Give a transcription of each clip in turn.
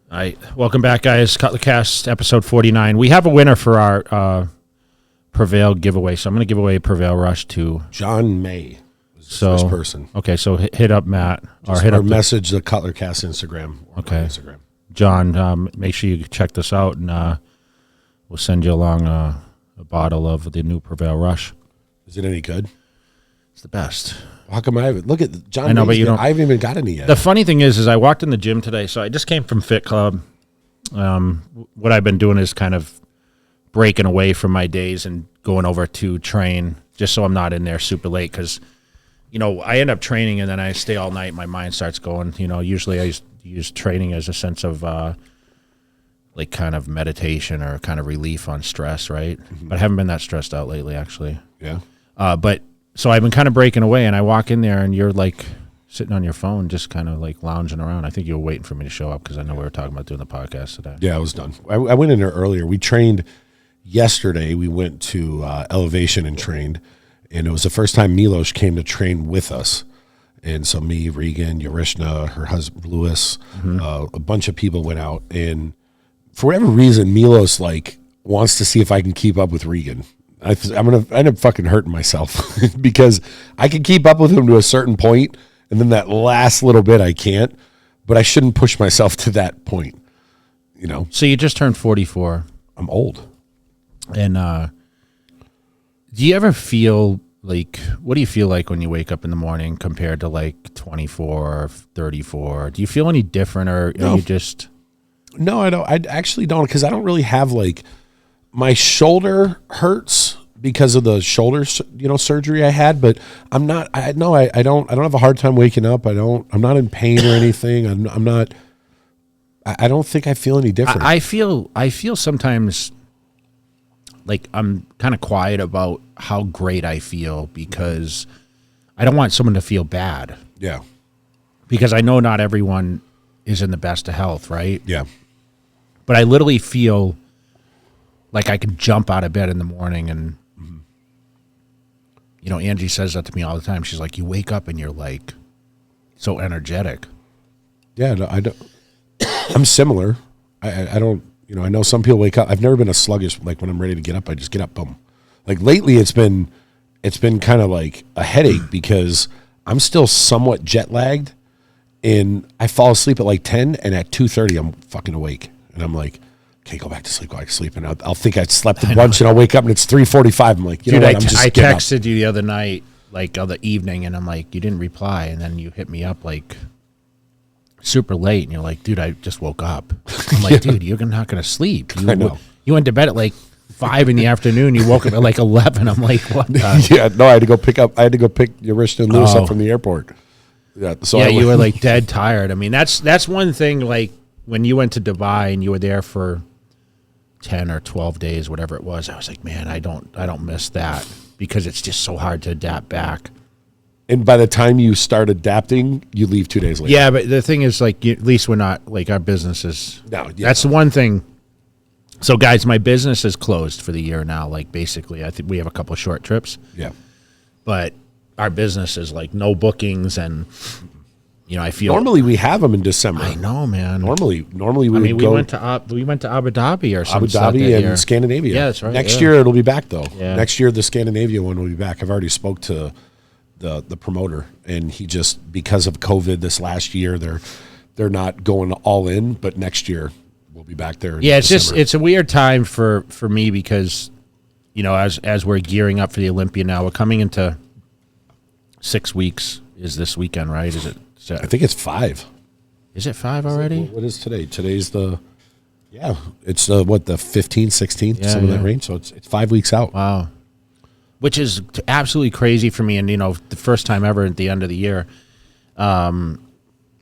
All right, welcome back, guys. Cutler Cast, episode 49. We have a winner for our Prevail giveaway, so I'm going to give away a Prevail Rush to John May. Was the first person. Okay, so hit up Matt or message the Cutler Cast Instagram. Okay, Instagram. John, make sure you check this out, and we'll send you along a bottle of the new Prevail Rush. Is it any good? It's the best. How come I haven't? Look at John. I know, but you don't. I haven't even got any yet. The funny thing is I walked in the gym today, so I just came from Fit Club. What I've been doing is kind of breaking away from my days and going over to train, just so I'm not in there super late. Because, I end up training and then I stay all night. My mind starts going. Usually I use training as a sense of like kind of meditation or kind of relief on stress, right? Mm-hmm. But I haven't been that stressed out lately, actually. Yeah. So I've been kind of breaking away, and I walk in there, and you're like sitting on your phone, just kind of like lounging around. I think you were waiting for me to show up because I know we were talking about doing the podcast today. Yeah, I was done. I went in there earlier. We trained yesterday. We went to Elevation and trained, and it was the first time Milos came to train with us. And so me, Regan, Yarishna, her husband, Lewis, a bunch of people went out. And for whatever reason, Milos wants to see if I can keep up with Regan. I'm going to end up fucking hurting myself because I can keep up with him to a certain point, and then that last little bit I can't, but I shouldn't push myself to that point, So you just turned 44. I'm old. And do you ever feel what do you feel like when you wake up in the morning compared to 24 or 34? Do you feel any different, or No. are you just... No, I don't. I actually don't, because I don't really have my shoulder hurts because of the shoulder, surgery I had, but I don't have a hard time waking up. I'm not in pain or anything. I'm not, I don't think I feel any different. I feel sometimes like I'm kind of quiet about how great I feel because I don't want someone to feel bad. Yeah. Because I know not everyone is in the best of health, right? Yeah. But I literally feel like I can jump out of bed in the morning, and Angie says that to me all the time. She's like, you wake up and you're like so energetic. Yeah, no, I don't. I'm similar. I don't. I know some people wake up. I've never been a sluggish. Like when I'm ready to get up, I just get up. Boom. Like lately, it's been kind of like a headache because I'm still somewhat jet lagged, and I fall asleep at 10, and at 2:30 I'm fucking awake, and I'm like, okay, go back to sleep, and I'll think I slept a bunch, and I'll wake up and it's 3:45. I'm like, dude, I texted you the other night, the evening, and I'm like, you didn't reply, and then you hit me up super late, and you're like, dude, I just woke up. I'm like, dude, you're not gonna sleep. I know. You went to bed at 5 in the afternoon. You woke up at 11. I'm like, what? Yeah, no, I had to go pick Yarishna and Lewis up from the airport. Yeah, so you were dead tired. I mean, that's one thing. When you went to Dubai and you were there for 10 or 12 days, whatever it was, I was like, man, I don't miss that because it's just so hard to adapt back. And by the time you start adapting, you leave 2 days later. Yeah, but the thing is, at least we're not our business is. No, yeah. That's the one thing. So, guys, my business is closed for the year now. Basically, I think we have a couple of short trips. Yeah, but our business is no bookings, and I feel normally we have them in December. I know, man. Normally we we went to Abu Dhabi or something. Abu Dhabi and Scandinavia. Yeah, that's right. Next year it'll be back though. Yeah. Next year the Scandinavia one will be back. I've already spoke to the promoter, and he just, because of COVID this last year, they're not going all in, but next year we'll be back there. Yeah, it's a weird time for me because as we're gearing up for the Olympia now, we're coming into 6 weeks. Is this weekend, right? Is it? I think it's 5. Is it 5 already? What is today? Today's it's the 15th, 16th, some of that range. So it's 5 weeks out. Wow. Which is absolutely crazy for me. And, the first time ever at the end of the year.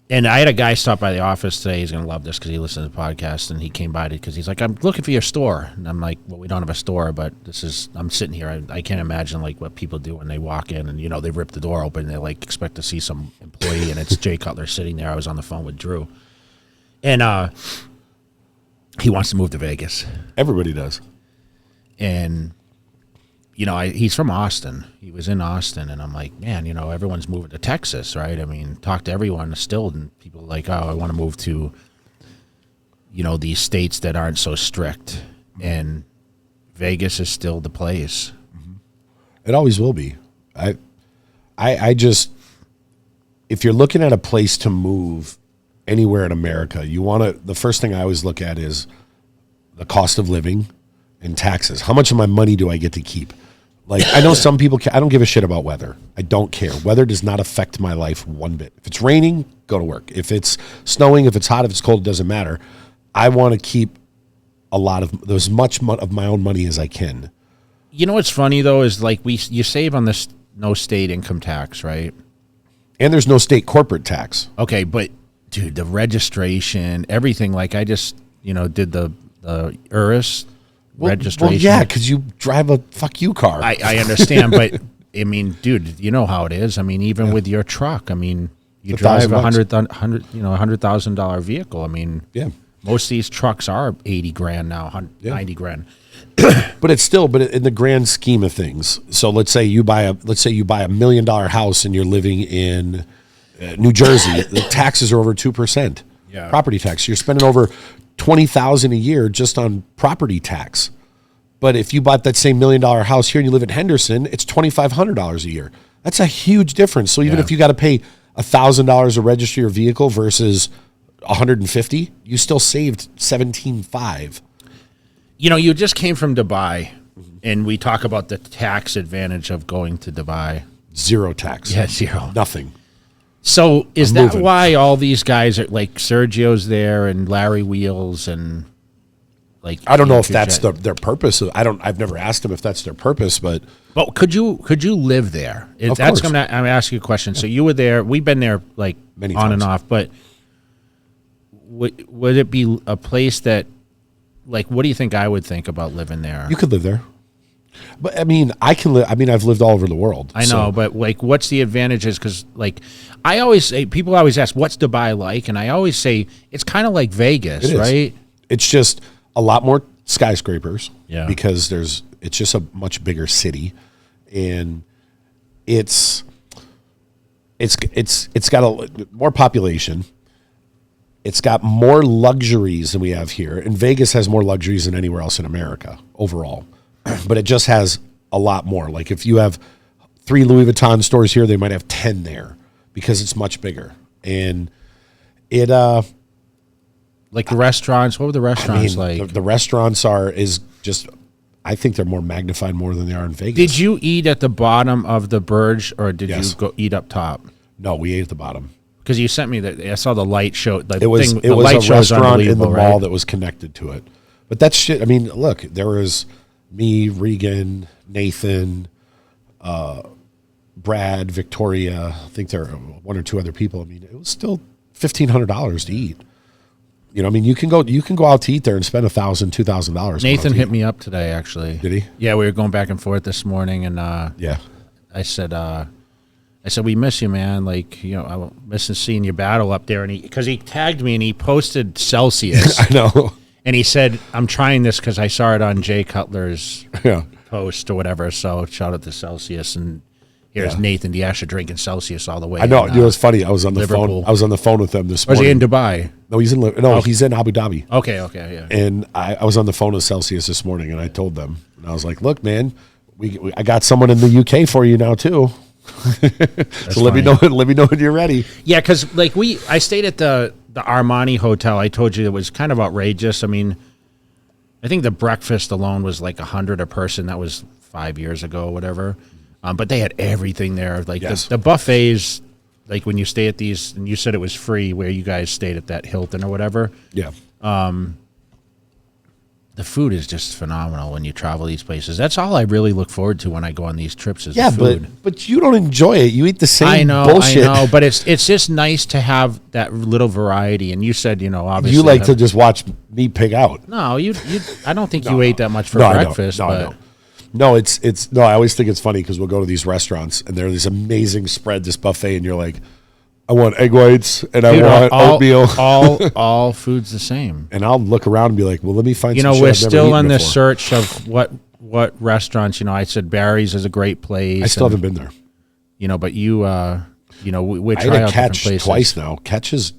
And I had a guy stop by the office today. He's going to love this because he listens to the podcast. And he came by because he's like, I'm looking for your store. And I'm like, well, we don't have a store, but I'm sitting here. I can't imagine what people do when they walk in and, they rip the door open. And they expect to see some employee. And it's Jay Cutler sitting there. I was on the phone with Drew. And he wants to move to Vegas. Everybody does. And he's from Austin. He was in Austin, and I'm like, man, everyone's moving to Texas, right? I mean, talk to everyone still, and people are like, oh, I want to move to these states that aren't so strict, and Vegas is still the place. It always will be. I just, if you're looking at a place to move anywhere in America, the first thing I always look at is the cost of living and taxes. How much of my money do I get to keep? Like, I know some people, I don't give a shit about weather. I don't care. Weather does not affect my life one bit. If it's raining, go to work. If it's snowing, if it's hot, if it's cold, it doesn't matter. I want to keep as much of my own money as I can. You know what's funny though is like you save on this no state income tax, right? And there's no state corporate tax. Okay, but dude, the registration, everything. Like I just did the URIS registration. Well, yeah, because you drive a fuck you car. I understand, but I mean, dude, you know how it is. I mean, even with your truck, I mean, you drive a $100,000 vehicle. I mean, yeah. Most of these trucks are $80,000 now, 90 grand. But it's still, in the grand scheme of things. So let's say you buy a $1 million house and you're living in New Jersey. The taxes are over 2%. Yeah. Property tax. You're spending over $20,000 a year just on property tax. But if you bought that same $1 million house here and you live in Henderson, it's $2,500 a year. That's a huge difference. So even if you got to pay $1,000 to register your vehicle versus $150, you still saved $17,500. You just came from Dubai, and we talk about the tax advantage of going to Dubai. Zero tax. Yeah, zero. Nothing. So is that why all these guys are like Sergio's there and Larry Wheels and like? I don't know if that's their purpose. I've never asked them if that's their purpose, but could you live there? Of course. I'm asking you a question. So you were there. We've been there like many on times. And off, but would it be a place that? Like, what do you think I would think about living there? You could live there. But, I mean, I can live. I mean, I've lived all over the world. I know, but, like, what's the advantages? Because, like, I always say, people always ask, what's Dubai like? And I always say, it's kind of like Vegas, right? It's just a lot more skyscrapers. Yeah. Because it's just a much bigger city. And it's got more population. It's got more luxuries than we have here. And Vegas has more luxuries than anywhere else in America overall. But it just has a lot more. Like if you have 3 Louis Vuitton stores here, they might have 10 there because it's much bigger. And it like the restaurants, what were the restaurants like? The restaurants I think they're more magnified more than they are in Vegas. Did you eat at the bottom of the Burj or did you go eat up top? No, we ate at the bottom. Because you sent me that. I saw the light show. It was a restaurant in the mall that was connected to it. But that's shit. I mean, look, there was me, Regan, Nathan, Brad, Victoria. I think there were 1 or 2 other people. I mean, it was still $1,500 to eat. I mean, you can go out to eat there and spend $1,000, $2,000. Nathan hit me up today, actually. Did he? Yeah, we were going back and forth this morning, and yeah, I said, we miss you, man. Like, I miss seeing your battle up there. And because he tagged me and he posted Celsius. I know. And he said, I'm trying this because I saw it on Jay Cutler's post or whatever. So shout out to Celsius. And here's Nathan Diasha drinking Celsius all the way. I know. It was funny. I was on the phone. I was on the phone with them this morning. Was he in Dubai? No, he's in Abu Dhabi. Okay, yeah. And I was on the phone with Celsius this morning, and I told them, and I was like, look, man, I got someone in the UK for you now, too. So let me know when you're ready. Yeah, because like I stayed at the Armani Hotel. I told you it was kind of outrageous. I mean, I think the breakfast alone was like $100 a person. That was 5 years ago, or whatever. But they had everything there. Like the buffets, like when you stay at these, and you said it was free where you guys stayed at that Hilton or whatever. Yeah. The food is just phenomenal when you travel these places. That's all I really look forward to when I go on these trips is the food. But you don't enjoy it. You eat the same bullshit. I know, but it's just nice to have that little variety. And you said, obviously you like to just watch me pig out. No, I don't think you ate that much for breakfast. No, it's I always think it's funny because we'll go to these restaurants and they're this amazing spread, this buffet, and you're like, I want egg whites and I want oatmeal. All food's the same. And I'll look around and be like, well, let me find some shit we're I've never still eaten on the before. search of what restaurants, I said Barry's is a great place. I still haven't been there. But you, we're I trying had out a Catch different places. twice now.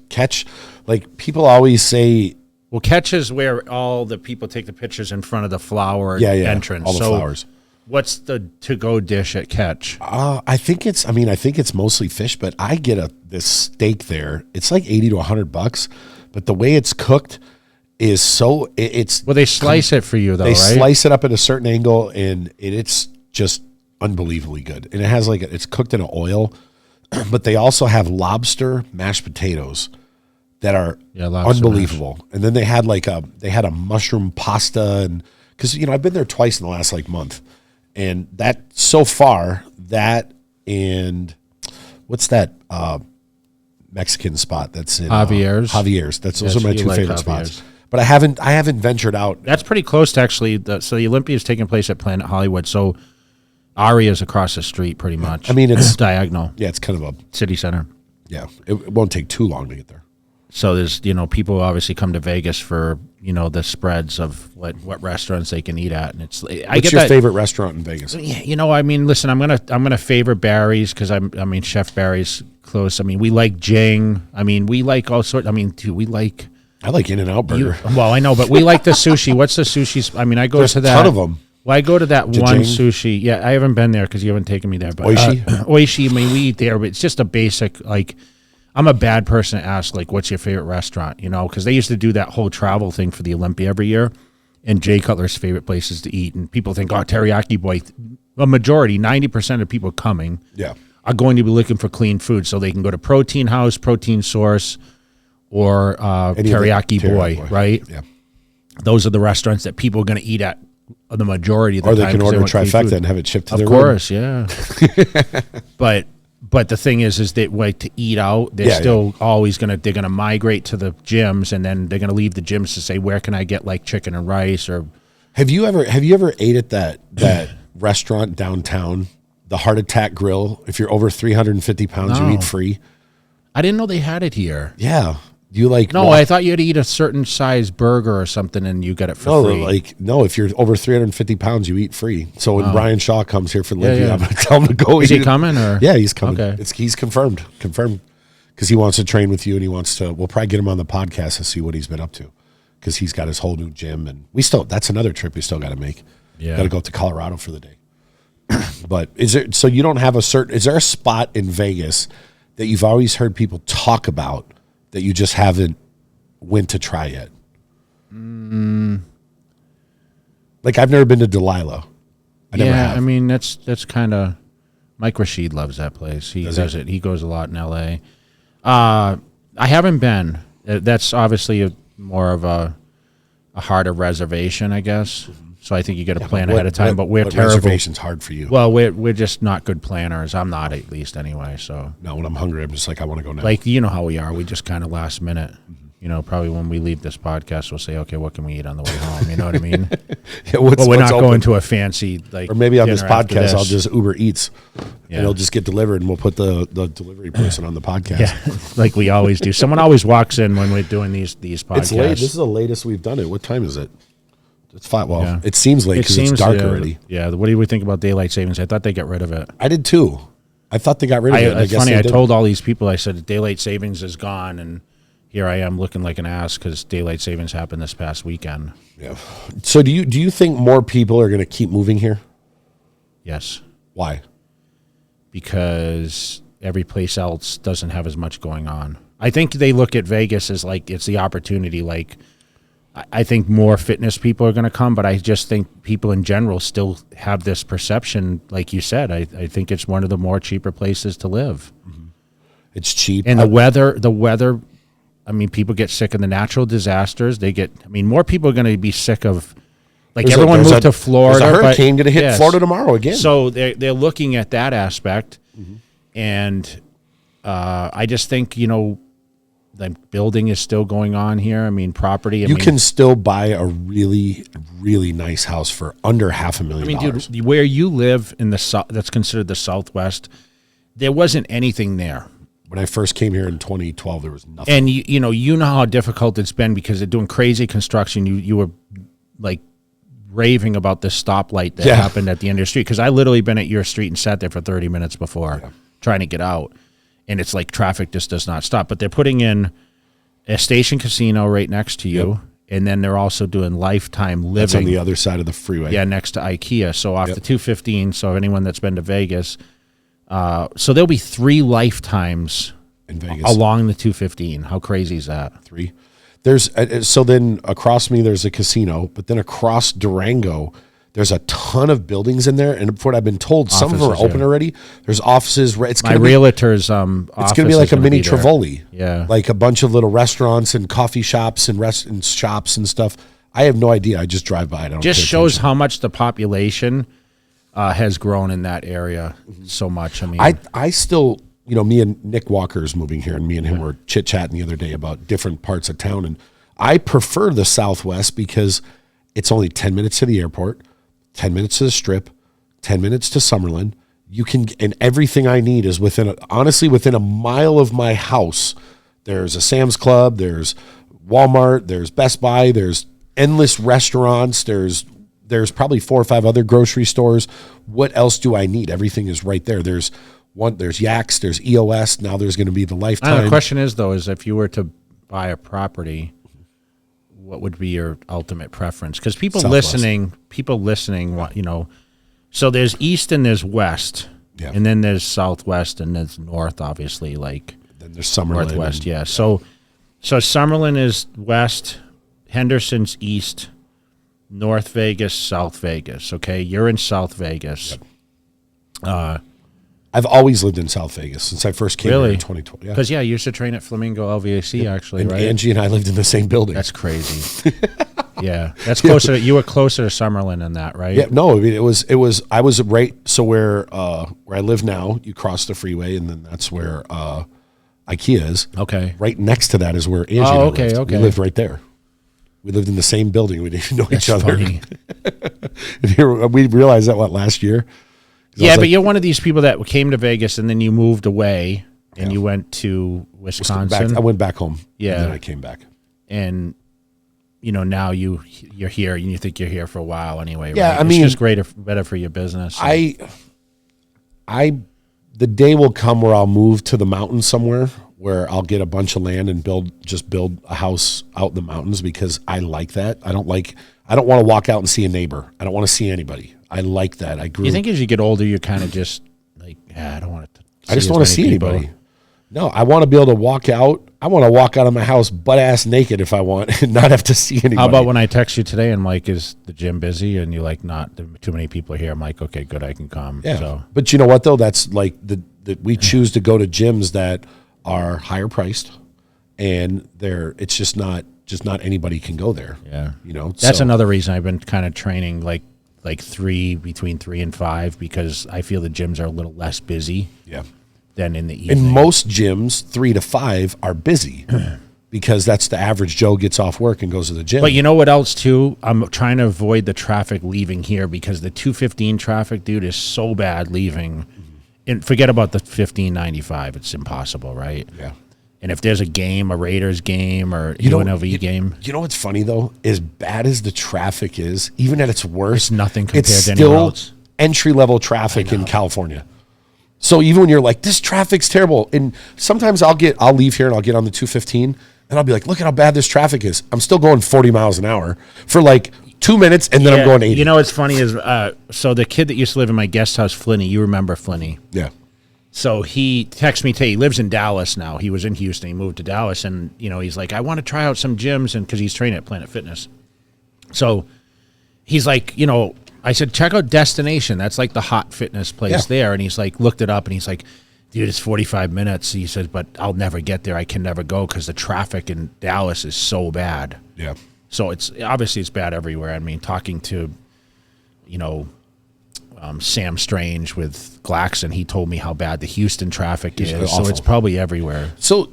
Catch, like people always say Well, Catch is where all the people take the pictures in front of the flower entrance. All the flowers. What's the to-go dish at Catch? I think it's mostly fish, but I get this steak there. It's like $80 to $100, but the way it's cooked is so it's. Well, they slice it for you though, They right? slice it up at a certain angle, and it's just unbelievably good. And it has it's cooked in an oil, but they also have lobster mashed potatoes that are unbelievable. Mash. And then they had a mushroom pasta, and because I've been there twice in the last month. And that so far, that and what's that Mexican spot that's in Javier's? Javier's. Those are my two favorite spots. But I haven't ventured out. That's pretty close to actually. So the Olympia is taking place at Planet Hollywood. So Aria's across the street, pretty much. I mean, it's diagonal. Yeah, it's kind of a city center. Yeah, it won't take too long to get there. So there's, people obviously come to Vegas for, the spreads of what restaurants they can eat at. And it's, What's your favorite restaurant in Vegas? Listen, I'm going to favor Barry's because Chef Barry's close. We like Jing. We like all sorts. I like In-N-Out Burger. Well, I know, but we like the sushi. What's the sushi? I go There's to that. A ton of them. Well, I go to that Jing. one sushi. Yeah, I haven't been there because you haven't taken me there. But Oishi? Oishi, we eat there, but it's just a basic, I'm a bad person to ask, what's your favorite restaurant, because they used to do that whole travel thing for the Olympia every year, and Jay Cutler's favorite places to eat. And people think, Teriyaki Boy. A majority, 90% of people coming are going to be looking for clean food, so they can go to Protein House, Protein Source, or Teriyaki Boy, right? Yeah. Those are the restaurants that people are going to eat at the majority of the time. Or they can order trifecta and have it shipped to their room. Of course, yeah. But the thing is they to eat out. They're always they're gonna migrate to the gyms, and then they're gonna leave the gyms to say, where can I get chicken and rice? Or have you ever ate at that restaurant downtown, the Heart Attack Grill? If you're over 350 pounds, you eat free. I didn't know they had it here. Yeah. You No, I thought you had to eat a certain size burger or something and you get it for free. No, if you're over 350 pounds, you eat free. So when Brian Shaw comes here for Olympia, I'm going to tell him to go. Is he coming? Or? Yeah, he's coming. Okay. He's confirmed because he wants to train with you, and we'll probably get him on the podcast to see what he's been up to, because he's got his whole new gym, and that's another trip we still got to make. Yeah. Got to go up to Colorado for the day. But is there a spot in Vegas that you've always heard people talk about that you just haven't went to try yet? I've never been to Delilah. I never have. That's kind of Mike Rashid loves that place. He does it. He goes a lot in L.A. I haven't been. That's obviously more of a harder reservation, I guess. So I think you got to plan ahead of time. But we're terrible. Reservation's hard for you. Well, we're just not good planners. I'm not, at least, anyway. So no, when I'm hungry, I'm just I want to go now. You know how we are. We just kind of last minute. Probably when we leave this podcast, we'll say, okay, what can we eat on the way home? You know what I mean? But we're not going to a fancy or maybe on this podcast, I'll just Uber Eats, and it'll just get delivered, and we'll put the delivery person on the podcast. Yeah, like we always do. Someone always walks in when we're doing these podcasts. It's late. This is the latest we've done it. What time is it? It's 5. Well, it seems late because it's dark already. Yeah. What do we think about daylight savings? I thought they got rid of it. I did too. I thought they got rid of it. It's funny. I told all these people, I said, daylight savings is gone, and here I am looking like an ass because daylight savings happened this past weekend. Yeah. So do you think more people are going to keep moving here? Yes. Why? Because every place else doesn't have as much going on. I think they look at Vegas as it's the opportunity. I think more fitness people are going to come, but I just think people in general still have this perception, like you said. I think it's one of the more cheaper places to live. Mm-hmm. It's cheap. And the weather, people get sick of the natural disasters. More people are going to be sick of, everyone moved to Florida. There's a hurricane going to hit Florida tomorrow again. So they're looking at that aspect. Mm-hmm. And I just think, the building is still going on here. Property. You can still buy a really, really nice house for under $500,000. Dude, where you live in the that's considered the Southwest, there wasn't anything there. When I first came here in 2012, there was nothing. And you know how difficult it's been because they're doing crazy construction. You were raving about this stoplight that happened at the end of the street, because I literally been at your street and sat there for 30 minutes before trying to get out. And it's traffic just does not stop. But they're putting in a station casino right next to you. and then they're also doing Lifetime Living. That's on the other side of the freeway. Yeah, next to IKEA. So off the 215. So anyone that's been to Vegas, so there'll be 3 Lifetimes In Vegas. along the 215. How crazy is that? 3. There's so then across me there's a casino, but then across Durango there's a ton of buildings in there, and from what I've been told, some of them are open already. There's offices. It's My realtor's it's going to be like a mini Trivoli. Yeah, like a bunch of little restaurants and coffee shops and shops and stuff. I have no idea. I just drive by. I don't. Just shows how much the population has grown in that area so much. I mean, I still, me and Nick Walker is moving here, and me and him were chit chatting the other day about different parts of town, and I prefer the Southwest because it's only 10 minutes to the airport. 10 minutes to the Strip, 10 minutes to Summerlin. And everything I need is within a mile of my house. There's a Sam's Club, there's Walmart, there's Best Buy, there's endless restaurants, there's probably 4 or 5 other grocery stores. What else do I need? Everything is right there. There's Yaks, there's EOS, now there's going to be the Lifetime. The question is though, is if you were to buy a property, what would be your ultimate preference? Because people listening, so there's east and there's west, and then there's southwest and there's north, obviously, like then there's Summerlin, northwest, So Summerlin is west, Henderson's east, North Vegas, South Vegas. Okay, you're in South Vegas. Yep. I've always lived in South Vegas since I first came here in 2012. Because you used to train at Flamingo LVAC, actually, and right? Angie and I lived in the same building. That's crazy. Yeah, that's closer. You were closer to Summerlin than that, right? Yeah, no, I mean it was. I was right. So where I live now, you cross the freeway, and then that's where IKEA is. Okay. Right next to that is where Angie and I lived. Okay. We lived right there. We lived in the same building. We didn't know each other. Funny. And here we realized that last year. Yeah, but you're one of these people that came to Vegas and then you moved away and you went to Wisconsin. I went back home. Yeah. And then I came back. And now you're here and you think you're here for a while anyway. Yeah, right? I mean, it's just better for your business. The day will come where I'll move to the mountains somewhere where I'll get a bunch of land and build a house out in the mountains because I like that. I don't want to walk out and see a neighbor. I don't want to see anybody. I like that. You think as you get older, you're kind of just like, I don't want to. I just don't want to see anybody. No, I want to be able to walk out. I want to walk out of my house butt ass naked if I want and not have to see anybody. How about when I text you today and like, is the gym busy? And you're like, not too many people are here. I'm like, okay, good, I can come. Yeah. So. But you know what though? That's like that we choose to go to gyms that are higher priced, and it's just not anybody can go there. Yeah. That's so. another reason I've been kind of training like between 3 and 5 because I feel the gyms are a little less busy. Yeah. Than in the evening. In most gyms, 3 to 5 are busy because that's the average Joe gets off work and goes to the gym. But you know what else too? I'm trying to avoid the traffic leaving here because the 215 traffic, dude, is so bad leaving. And forget about the 1595. It's impossible, right? Yeah. And if there's a game, a Raiders game or UNLV game. You know what's funny though? As bad as the traffic is, even at its worst, it's nothing compared to anywhere else. Still entry-level traffic in California. So even when you're like, this traffic's terrible, and sometimes I'll leave here and I'll get on the 215 and I'll be like, look at how bad this traffic is. I'm still going 40 miles an hour for like 2 minutes and then I'm going 80. You know what's funny is, so the kid that used to live in my guest house, Flinney, you remember Flinney? Yeah. So he texted me today. He lives in Dallas now. He was in Houston. He moved to Dallas, and he's like, I want to try out some gyms, and because he's training at Planet Fitness. So he's like, I said, check out Destination. That's like the hot fitness place there. And he's like, looked it up, and he's like, dude, it's 45 minutes. He says, but I'll never get there. I can never go because the traffic in Dallas is so bad. Yeah. So it's bad everywhere. I mean, talking to, Sam Strange with Glaxon, he told me how bad the Houston traffic is. Awful. So it's probably everywhere. So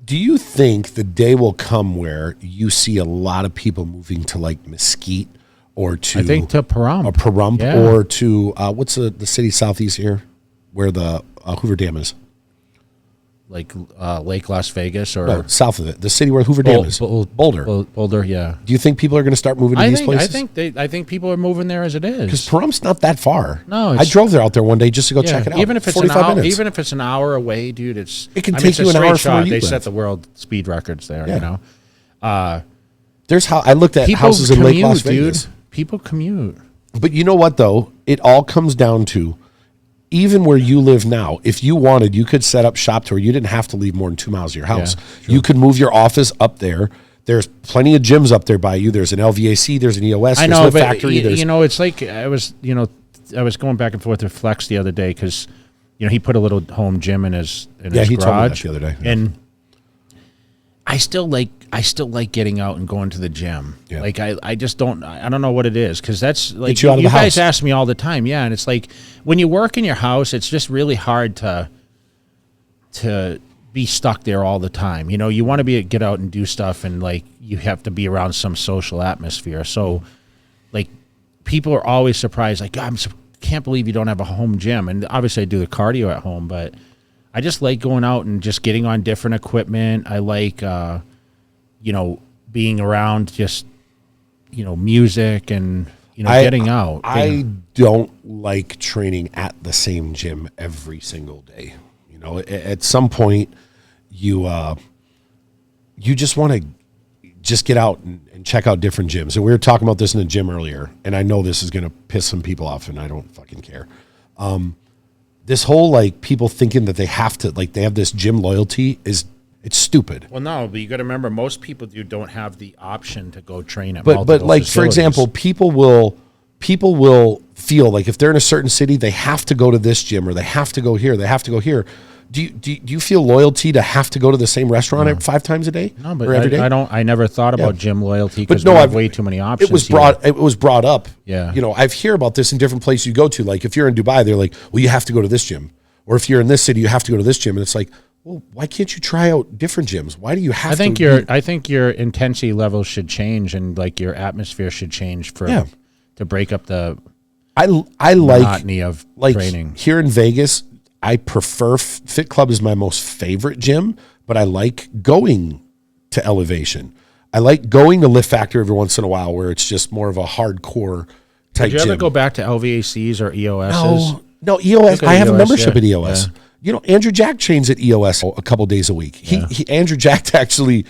do you think the day will come where you see a lot of people moving to like Mesquite or to... I think to Pahrump. Or to, what's the city southeast here where the Hoover Dam is? Like Lake Las Vegas or... No, south of it. The city where Hoover Dam is. Boulder. Boulder, yeah. Do you think people are going to start moving to these places? I think people are moving there as it is. Because Pahrum's not that far. No. I drove there out there one day just to go check it out. Even if it's 45 minutes. Even if it's an hour away, dude, it can take you an hour from where you They live. set the world speed records there, There's how I looked at houses in Lake Las Vegas. People commute. But you know what, though? It all comes down to, even where you live now, if you wanted, you could set up shop to where you didn't have to leave more than 2 miles of your house. Yeah, you could move your office up there. There's plenty of gyms up there by you. There's an LVAC. There's an EOS. I there's know, a but factory. It's like I was going back and forth with Flex the other day because, he put a little home gym in his he garage. told me that the other day. Yeah. And I still like getting out and going to the gym. Yeah. Like I just don't know what it is, because that's like you guys ask me all the time. Yeah, and it's like when you work in your house, it's just really hard to be stuck there all the time. You want to get out and do stuff, and like you have to be around some social atmosphere. So like people are always surprised, like, I can't believe you don't have a home gym. And obviously I do the cardio at home, but I just like going out and just getting on different equipment. I like being around just music and getting out. I don't like training at the same gym every single day. At some point you just want to just get out and check out different gyms. And we were talking about this in the gym earlier, and I know this is going to piss some people off, and I don't fucking care. This whole like people thinking that they have to, like, they have this gym loyalty it's stupid. Well, no, but you got to remember, most people don't have the option to go train at multiple But like, facilities. For example, people will feel like if they're in a certain city, they have to go to this gym, or they have to go here, they have to go here. Do you feel loyalty to have to go to the same restaurant 5 times a day? No, but every day? I never thought about gym loyalty, because we have way too many options. It was brought up. Yeah. I've hear about this in different places you go to. Like if you're in Dubai, they're like, well, you have to go to this gym. Or if you're in this city, you have to go to this gym. And it's like, well, why can't you try out different gyms? Why do you have to? I think your intensity levels should change, and like your atmosphere should change to break up the monotony of training. Here in Vegas, I prefer Fit Club is my most favorite gym, but I like going to Elevation. I like going to Lift Factor every once in a while, where it's just more of a hardcore type gym. Did you ever go back to LVACs or EOSs? No, EOS. I have a membership at EOS. Yeah. Andrew Jack trains at EOS a couple days a week. Andrew Jack actually,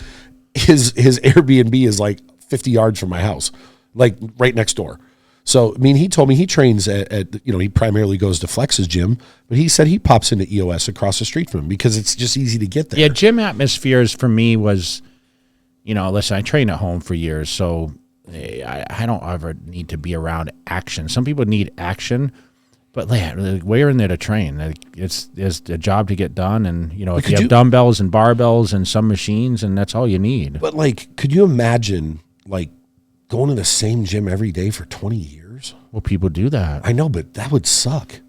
his Airbnb is like 50 yards from my house, like right next door. So, I mean, he told me he trains at he primarily goes to Flex's gym, but he said he pops into EOS across the street from him because it's just easy to get there. Yeah, gym atmospheres for me was, listen, I trained at home for years, so I don't ever need to be around action. Some people need action, but we're in there to train. It's a job to get done, and if you have dumbbells and barbells and some machines, and that's all you need. But could you imagine going to the same gym every day for 20 years? Well, people do that. I know, but that would suck.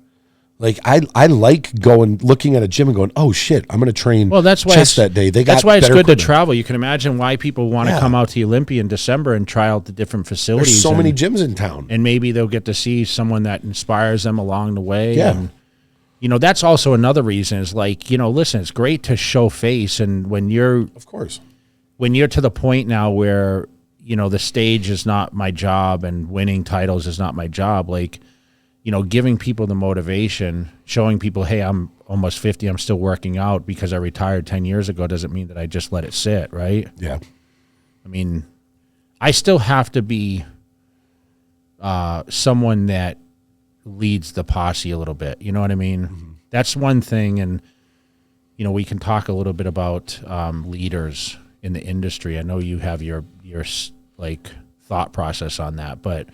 I like looking at a gym and going, oh shit, I'm going to train chest that day. That's why it's good to travel. You can imagine why people want to come out to Olympia in December and try out the different facilities. There's so many gyms in town. And maybe they'll get to see someone that inspires them along the way. Yeah. And, that's also another reason is listen, it's great to show face. And when you're to the point now where, the stage is not my job and winning titles is not my job, giving people the motivation, showing people, hey, I'm almost 50, I'm still working out because I retired 10 years ago, doesn't mean that I just let it sit, right? Yeah. I mean, I still have to be someone that leads the posse a little bit. You know what I mean? Mm-hmm. That's one thing. And, we can talk a little bit about leaders in the industry. I know you have your thought process on that, but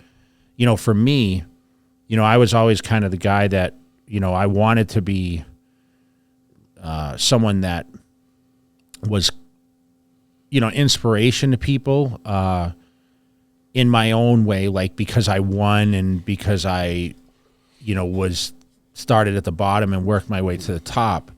for me, I was always kind of the guy that I wanted to be someone that was inspiration to people in my own way, because I won and because I was started at the bottom and worked my way to the top,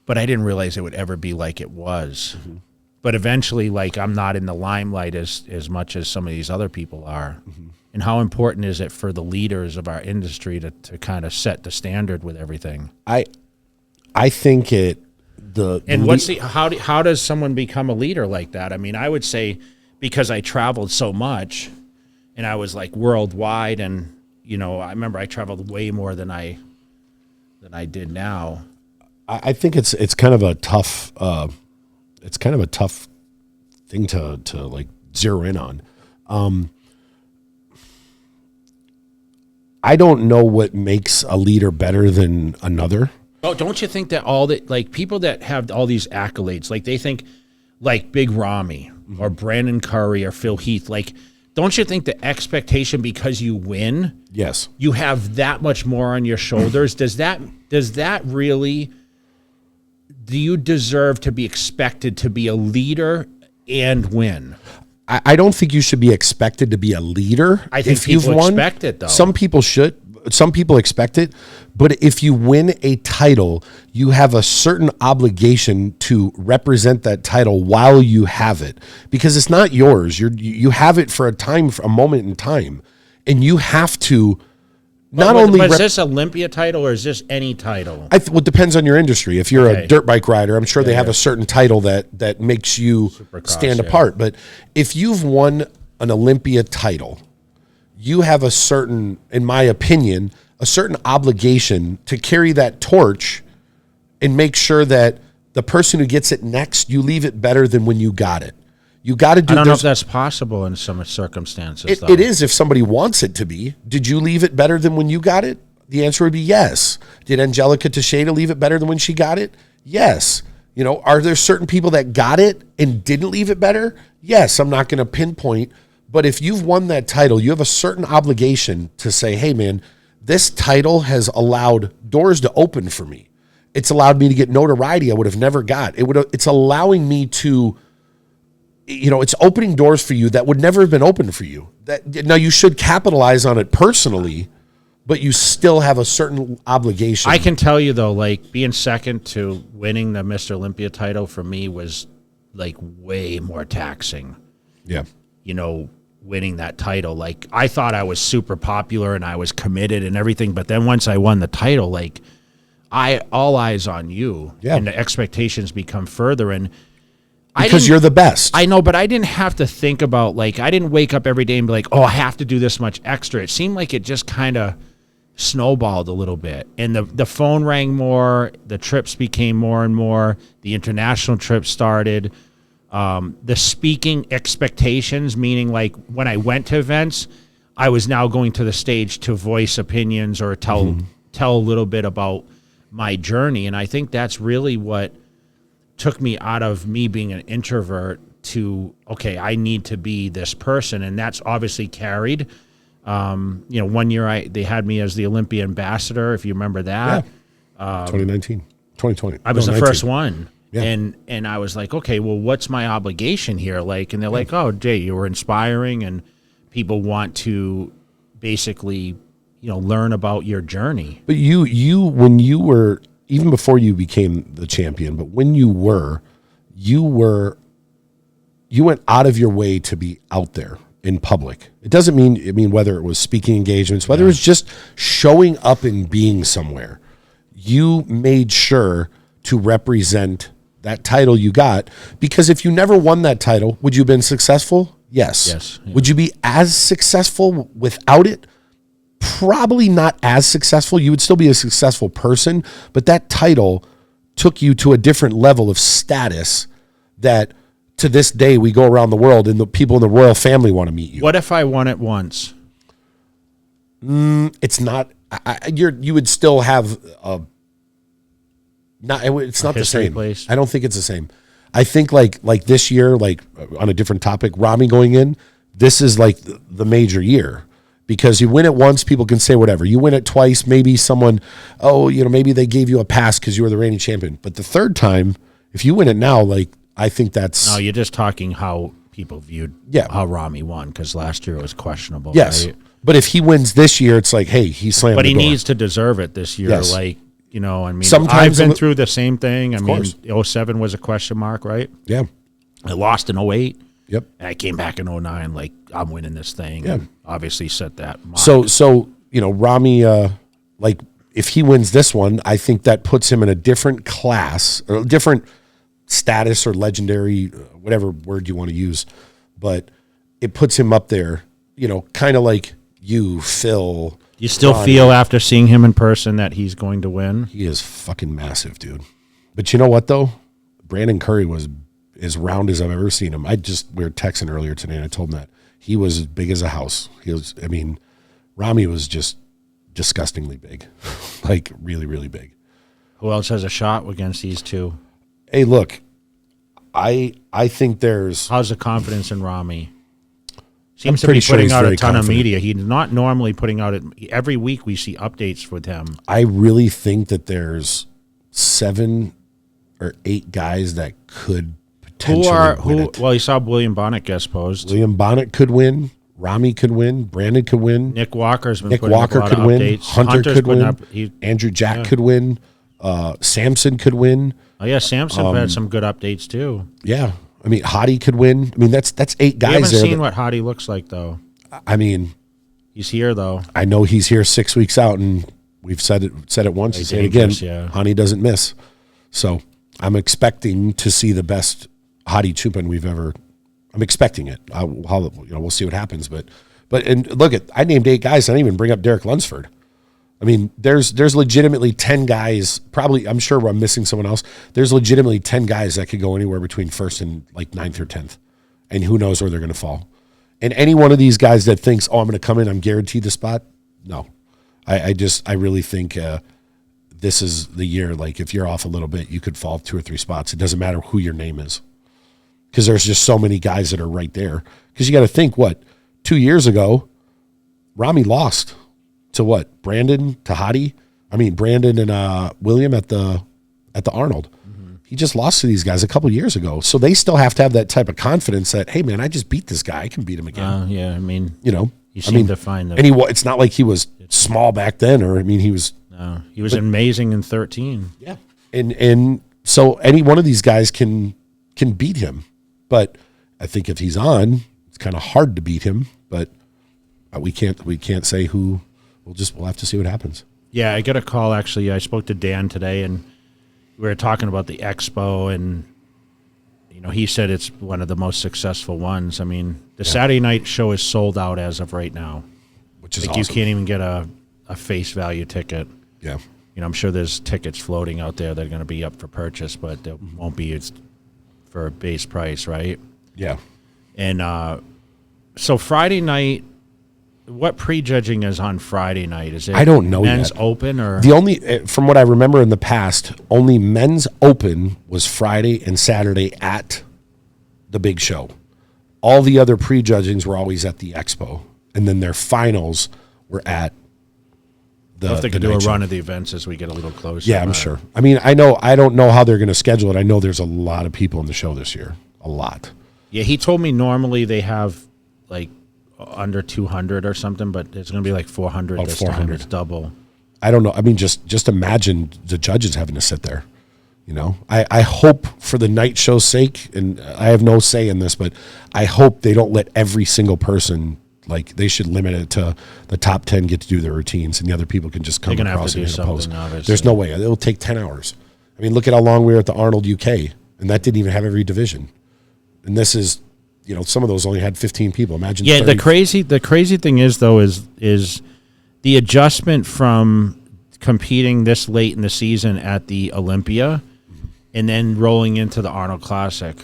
but I didn't realize it would ever be like it was. Mm-hmm. But eventually, I'm not in the limelight as much as some of these other people are. Mm-hmm. And how important is it for the leaders of our industry to kind of set the standard with everything? I think how does someone become a leader like that? I mean, I would say because I traveled so much and I was worldwide, and I remember I traveled way more than I did now. I think it's kind of a tough. It's kind of a tough thing to zero in on. I don't know what makes a leader better than another. Oh, don't you think that all that, like, people that have all these accolades, like, they think like Big Ramy or Brandon Curry or Phil Heath, like, don't you think the expectation because you win, Yes, you have that much more on your shoulders? Does that really, do you deserve to be expected to be a leader and win? I don't think you should be expected to be a leader. I think if people you've won, expect it, though. Some people should. Some people expect it. But if you win a title, you have a certain obligation to represent that title while you have it, because it's not yours. You have it for a moment in time, and you have to But is this Olympia title or is this any title? Well, it depends on your industry. If you're a dirt bike rider, I'm sure they have a certain title that makes you stand apart. But if you've won an Olympia title, you have a certain, in my opinion, a certain obligation to carry that torch and make sure that the person who gets it next, you leave it better than when you got it. You got to do. I don't know if that's possible in some circumstances. It is if somebody wants it to be. Did you leave it better than when you got it? The answer would be yes. Did Angelica Teixeira leave it better than when she got it? Yes. You know, are there certain people that got it and didn't leave it better? Yes. I'm not going to pinpoint, but if you've won that title, you have a certain obligation to say, hey, man, this title has allowed doors to open for me. It's allowed me to get notoriety I would have never got. It's allowing me to, you know, it's opening doors for you that would never have been open for you. Now you should capitalize on it personally, but you still have a certain obligation. I can tell you though, like, being second to winning the Mr. Olympia title for me was like way more taxing. Yeah. You know, winning that title, like, I thought I was super popular and I was committed and everything, but then once I won the title, like, all eyes on you, and the expectations become further. And because you're the best. I know, but I didn't have to think about, like, I didn't wake up every day and be like, oh, I have to do this much extra. It seemed like it just kind of snowballed a little bit. And the phone rang more. The trips became more and more. The international trips started. The speaking expectations, meaning, like, when I went to events, I was now going to the stage to voice opinions or tell a little bit about my journey. And I think that's really what took me out of me being an introvert to, okay, I need to be this person. And that's obviously carried. You know, one year they had me as the Olympia ambassador, if you remember that. 2019, 2020. I was the first one. Yeah. And I was like, okay, well, what's my obligation here? Like, and they're like, oh, Jay, you were inspiring and people want to basically, you know, learn about your journey. But you when you were, even before you became the champion, but when you went out of your way to be out there in public. It doesn't mean, whether it was speaking engagements, whether it was just showing up and being somewhere, you made sure to represent that title you got, because if you never won that title, would you have been successful? Yes. Yeah. Would you be as successful without it? Probably not as successful. You would still be a successful person, but that title took you to a different level of status that to this day we go around the world and the people in the royal family want to meet you. What if I won it once? It's not, you would still have it's not the same. Place. I don't think it's the same. I think like this year, like on a different topic, Ramy going in, this is like the major year. Because you win it once, people can say whatever. You win it twice, maybe someone, maybe they gave you a pass because you were the reigning champion. But the third time, if you win it now, like, I think that's... No, you're just talking how people viewed how Ramy won, because last year it was questionable. Yes. Right? But if he wins this year, it's like, hey, he slammed the door. But he needs to deserve it this year. Yes. Like, you know, I mean, sometimes I've been through the same thing. I mean, course. 07 was a question mark, right? Yeah. I lost in 08. Yep. And I came back in 09, like, I'm winning this thing. Yeah. And obviously set that mark. So Ramy, like, if he wins this one, I think that puts him in a different class or different status or legendary, whatever word you want to use. But it puts him up there, kind of like you, Phil. You still Ronnie. feel after seeing him in person that he's going to win? He is fucking massive, dude. But you know what, though? Brandon Curry was as round as I've ever seen him. We were texting earlier today, and I told him that he was as big as a house. Rami was just disgustingly big, like really, really big. Who else has a shot against these two? Hey, look, I think there's. How's the confidence in Rami? Seems to be putting out a ton of media. He's not normally putting out it. Every week we see updates with him. I really think that there's 7 or 8 guys that could potentially win it. Well, you saw William Bonnet guest post. William Bonnet could win. Rami could win. Brandon could win. Nick Walker's been putting Walker up a lot could of win. updates. Hunter could win. Andrew Jack could win. Samson could win. Oh yeah, Samson had some good updates too. Yeah, I mean Hottie could win. I mean that's 8 guys. We haven't there seen what Hottie looks like though. I mean, he's here though. I know he's here 6 weeks out, and we've said it once and say it again. Yeah. Hottie doesn't miss, so I'm expecting to see the best Hottie Chupin we've ever. I'm expecting it. We'll see what happens, but and look I named 8 guys. I didn't even bring up Derek Lunsford. I mean, there's legitimately 10 guys. Probably, I'm sure I'm missing someone else. There's legitimately 10 guys that could go anywhere between first and like 9th or 10th, and who knows where they're going to fall. And any one of these guys that thinks, "Oh, I'm going to come in, I'm guaranteed the spot." No, I really think this is the year. Like, if you're off a little bit, you could fall 2 or 3 spots. It doesn't matter who your name is, because there's just so many guys that are right there. Because you got to think, 2 years ago, Rami lost. To what? Brandon to Hottie? I mean, Brandon and William at the Arnold. Mm-hmm. He just lost to these guys a couple years ago. So they still have to have that type of confidence that, hey, man, I just beat this guy. I can beat him again. Yeah, I mean, he seemed to find the. And it's not like he was small back then, or, I mean, he was. No, he was amazing in 13. Yeah. And so any one of these guys can beat him. But I think if he's on, it's kind of hard to beat him. But we can't say who. We'll have to see what happens. Yeah, I got a call, actually. I spoke to Dan today, and we were talking about the expo, and, he said it's one of the most successful ones. I mean, the Saturday night show is sold out as of right now. Which is awesome. You can't even get a face value ticket. Yeah. I'm sure there's tickets floating out there that are going to be up for purchase, but there won't be for a base price, right? Yeah. And so Friday night, what prejudging is on Friday night? Is it I don't know men's yet. open or the only from what I remember in the past, only men's open was Friday and Saturday at the big show. All the other prejudgings were always at the expo, and then their finals were at the. If they could do a run of the events as we get a little closer. Yeah, I'm sure. I mean, I don't know how they're going to schedule it. I know there's a lot of people in the show this year, a lot. Yeah, he told me normally they have like under 200 or something, but it's going to be like 400 this 400. time. It's double. I don't know. I mean, just imagine the judges having to sit there. I hope for the night show's sake, and I have no say in this, but I hope they don't let every single person, like, they should limit it to the top 10 get to do their routines, and the other people can just come across and hit a post. There's no way. It'll take 10 hours. I mean, look at how long we were at the Arnold UK, and that didn't even have every division. And this is, some of those only had 15 people. Imagine. Yeah, 30. the crazy thing is, though, is the adjustment from competing this late in the season at the Olympia and then rolling into the Arnold Classic.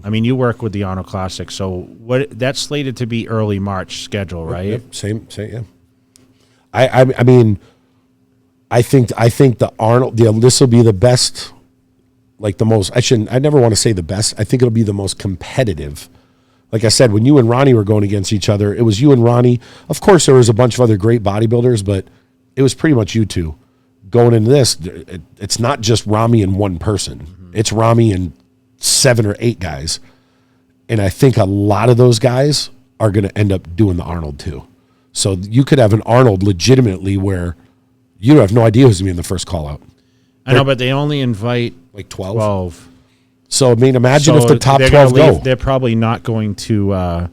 I mean, you work with the Arnold Classic, so that's slated to be early March schedule, right? Yep, same, yeah. I mean, I think the Arnold, this will be the best, like the most. I never want to say the best. I think it'll be the most competitive. Like I said, when you and Ronnie were going against each other, it was you and Ronnie. Of course, there was a bunch of other great bodybuilders, but it was pretty much you two. Going into this, it's not just Rami and one person. Mm-hmm. It's Rami and 7 or 8 guys. And I think a lot of those guys are going to end up doing the Arnold too. So you could have an Arnold legitimately where you have no idea who's going to be in the first call out. I know, but they only invite like 12. 12. So, I mean, imagine if the top 12 go. They're probably not going to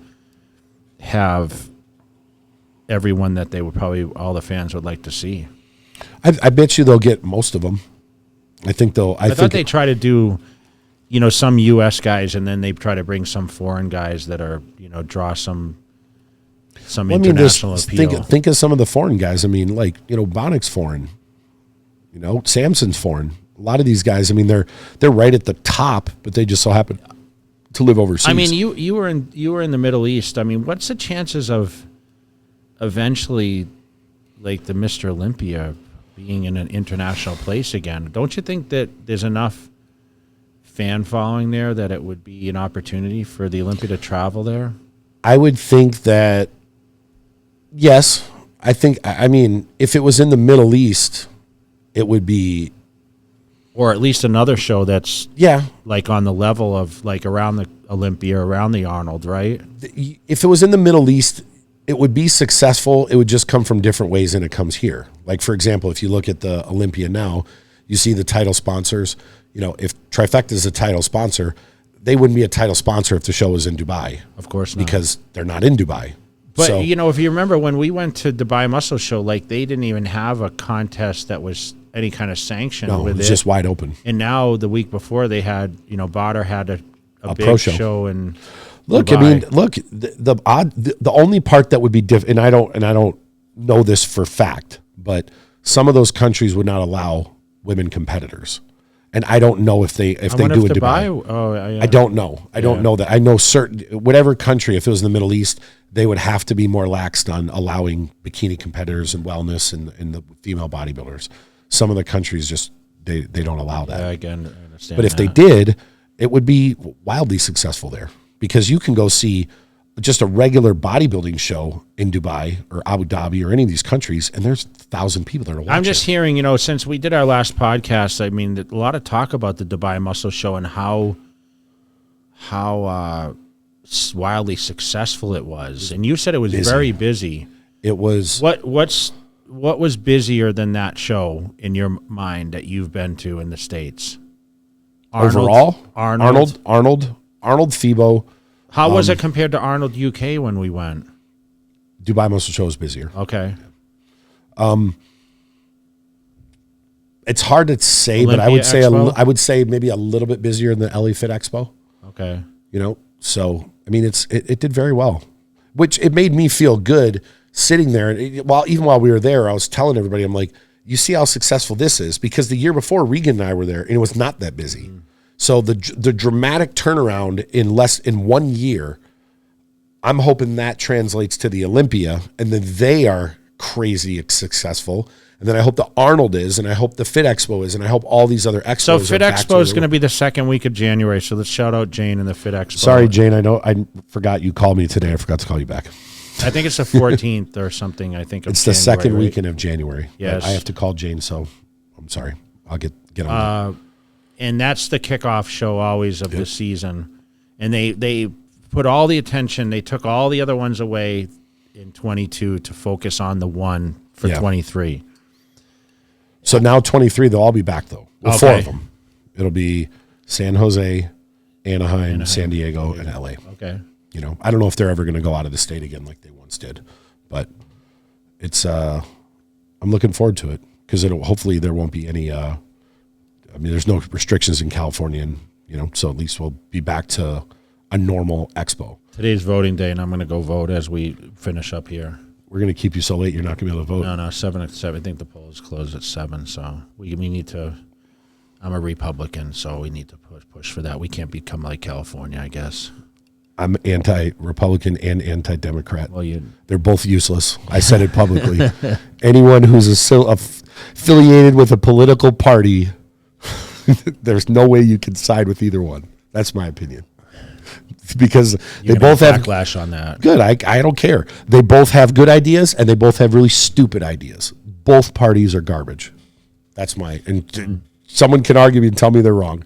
have everyone that they would probably, all the fans would like to see. I bet you they'll get most of them. I think they'll. I thought they try to do, some U.S. guys, and then they try to bring some foreign guys that are, draw some international appeal. Think of some of the foreign guys. I mean, like, Bonnick's foreign. Samson's foreign. A lot of these guys, I mean, they're right at the top, but they just so happen. to live overseas. I mean, you were in the Middle East. I mean, what's the chances of eventually, like the Mr. Olympia, being in an international place again? Don't you think that there's enough fan following there that it would be an opportunity for the Olympia to travel there? I would think that, yes. I mean, if it was in the Middle East, it would be... Or at least another show that's like on the level of like around the Olympia, around the Arnold, right? If it was in the Middle East, it would be successful. It would just come from different ways than it comes here. Like, for example, if you look at the Olympia now, you see the title sponsors. You know, if Trifecta is a title sponsor, they wouldn't be a title sponsor if the show was in Dubai. Of course not. Because they're not in Dubai. But, so, you know, if you remember when we went to Dubai Muscle Show, like they didn't even have a contest that was any kind of sanction with it was just wide open. And now the week before they had, you know, Bader had a big pro show in Look, Dubai. I mean, look, the only part that would be different, and I don't know this for fact, but some of those countries would not allow women competitors. And I don't know if they do in Dubai. Oh, yeah. I don't know. I don't know that. I know whatever country, if it was in the Middle East, they would have to be more laxed on allowing bikini competitors and wellness and the female bodybuilders. Some of the countries just they don't allow that. Yeah, again, I understand. But if they did, it would be wildly successful there, because you can go see just a regular bodybuilding show in Dubai or Abu Dhabi or any of these countries, and there's 1,000 people that are watching. I'm just hearing, you know, since we did our last podcast, I mean, a lot of talk about the Dubai Muscle Show and how wildly successful it was. And you said it was very busy. It was. What was busier than that show in your mind that you've been to in the States? Arnold, FIBO. How was it compared to Arnold UK when we went? Dubai Muscle Show is busier. Okay. It's hard to say, Olympia but I would say maybe a little bit busier than the LA Fit Expo. Okay. You know, so I mean, it did very well, which it made me feel good sitting there. And even while we were there, I was telling everybody, I'm like, you see how successful this is, because the year before Regan and I were there, and it was not that busy. So the dramatic turnaround in 1 year, I'm hoping that translates to the Olympia, and then they are crazy successful. And then I hope the Arnold is, and I hope the Fit Expo is, and I hope all these other expos. So Fit Expo is going to be the second week of January. So let's shout out Jane and the Fit Expo. Sorry, Jane. I know I forgot you called me today. I forgot to call you back. I think it's the 14th or something. I think it's the second weekend of January. Yes, I have to call Jane, so I'm sorry. I'll get on that. And that's the kickoff show always of the season. And they put all the attention. They took all the other ones away in 22 to focus on the one for 23. So now 23, they'll all be back though. Well, okay. 4 of them. It'll be San Jose, Anaheim, San Diego, and LA. Okay. You know, I don't know if they're ever going to go out of the state again like they once did, but it's I'm looking forward to it, because hopefully there won't be any. I mean, there's no restrictions in California, and you know, so at least we'll be back to a normal expo. Today's voting day, and I'm going to go vote as we finish up here. We're going to keep you so late you're not going to be able to vote. No, 7 at 7. I think the polls close at 7, so we need to. I'm a Republican, so we need to push for that. We can't become like California, I guess. I'm anti-Republican and anti-Democrat. Well, they're both useless. I said it publicly. Anyone who's affiliated with a political party, there's no way you can side with either one. That's my opinion. Because they both have backlash on that. Good. I don't care. They both have good ideas, and they both have really stupid ideas. Both parties are garbage. That's and someone can argue and tell me they're wrong.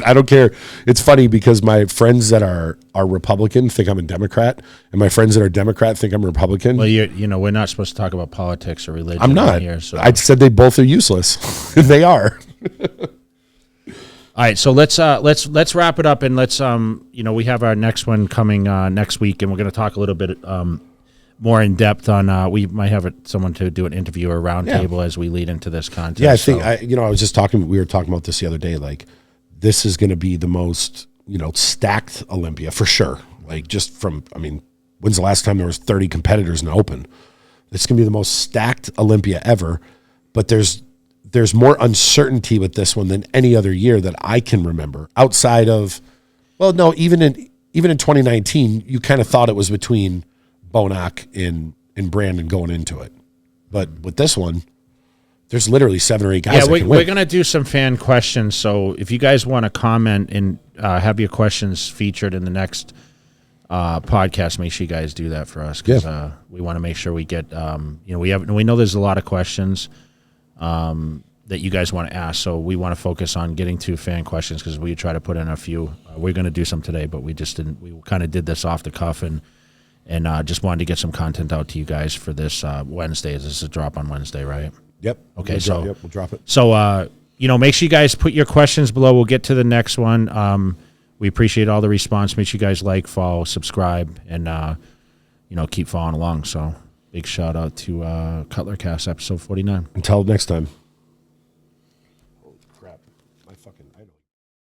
I don't care. It's funny because my friends that are Republican think I'm a Democrat, and my friends that are Democrat think I'm Republican. Well, you know, we're not supposed to talk about politics or religion. I'm not. Here, so. I said they both are useless, and they are. All right, so let's wrap it up, and let's you know, we have our next one coming next week, and we're going to talk a little bit more in depth on. We might have someone to do an interview or roundtable as we lead into this contest. Yeah, I think I was just talking. We were talking about this the other day. Like, this is going to be the most stacked Olympia for sure. Like, just from, I mean, when's the last time there was 30 competitors in the Open? It's going to be the most stacked Olympia ever. But there's more uncertainty with this one than any other year that I can remember, outside of Well, no, even in 2019, you kind of thought it was between Bonac and Brandon going into it. But with this one, there's literally 7 or 8 guys. Yeah, that can win. we're going to do some fan questions. So if you guys want to comment and have your questions featured in the next podcast, make sure you guys do that for us because we want to make sure we get. We know there's a lot of questions that you guys want to ask, so we want to focus on getting to fan questions because we try to put in a few. We're going to do some today, but we just didn't. We kind of did this off the cuff and just wanted to get some content out to you guys for this Wednesday. This is a drop on Wednesday, right? Yep. Okay, we'll drop it. So, make sure you guys put your questions below. We'll get to the next one. We appreciate all the response. Make sure you guys like, follow, subscribe, and keep following along. So, big shout out to Cutler Cast episode 49. Until next time. Holy crap! I know.